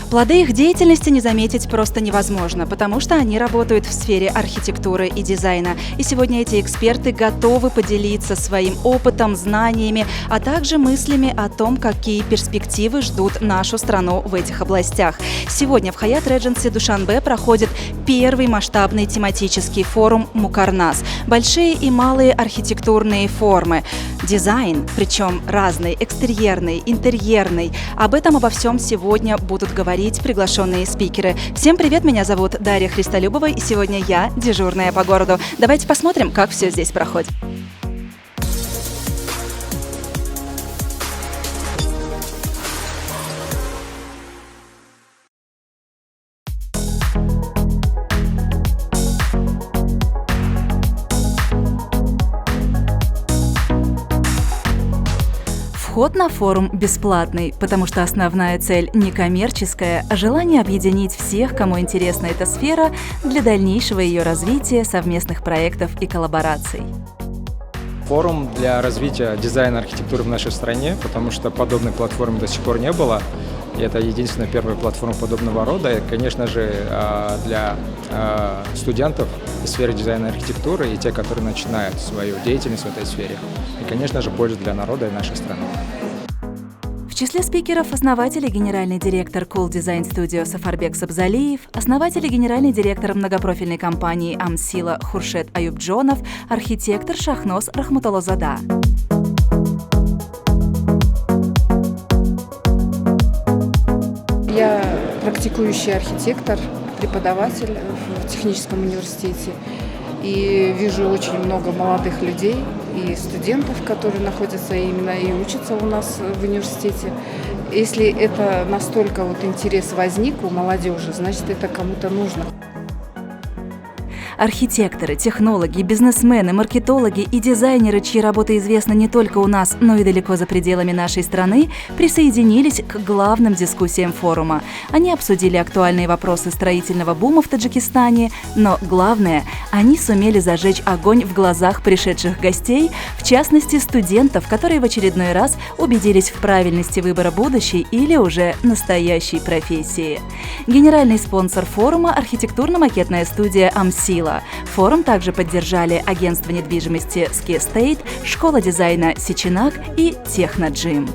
Плоды их деятельности не заметить просто невозможно, потому что они работают в сфере архитектуры и дизайна. И сегодня эти эксперты готовы поделиться своим опытом, знаниями, а также мыслями о том, какие перспективы ждут нашу страну в этих областях. Сегодня в Hyatt Regency Душанбе проходит первый масштабный тематический форум «Мукарнас». Большие и малые архитектурные формы. Дизайн, причем разный, экстерьерный, интерьерный. Обо всем сегодня будут говорить приглашенные спикеры. Всем привет, меня зовут Дарья Христолюбова, и сегодня я дежурная по городу. Давайте посмотрим, как все здесь проходит. Вход на форум бесплатный, потому что основная цель не коммерческая, а желание объединить всех, кому интересна эта сфера, для дальнейшего ее развития, совместных проектов и коллабораций. Форум для развития дизайна архитектуры в нашей стране, потому что подобной платформы до сих пор не было. И это единственная первая платформа подобного рода. И, конечно же, для студентов из сферы дизайна и архитектуры и те, которые начинают свою деятельность в этой сфере. И, конечно же, пользу для народа и нашей страны. В числе спикеров основатель и генеральный директор Cool Design Studio Сафарбек Сабзалиев, основатель и генеральный директор многопрофильной компании Амсила Хуршет Аюбджонов, архитектор Шахноз Рахмутолозада. Я практикующий архитектор, преподаватель в техническом университете. И вижу очень много молодых людей и студентов, которые находятся именно и учатся у нас в университете. Если это настолько интерес возник у молодежи, значит, это кому-то нужно. Архитекторы, технологи, бизнесмены, маркетологи и дизайнеры, чьи работы известны не только у нас, но и далеко за пределами нашей страны, присоединились к главным дискуссиям форума. Они обсудили актуальные вопросы строительного бума в Таджикистане, но главное, они сумели зажечь огонь в глазах пришедших гостей, в частности студентов, которые в очередной раз убедились в правильности выбора будущей или уже настоящей профессии. Генеральный спонсор форума – архитектурно-макетная студия «Амсила». Форум также поддержали агентство недвижимости «Ски Эстейт», школа дизайна «Сичинак» и «Техноджим».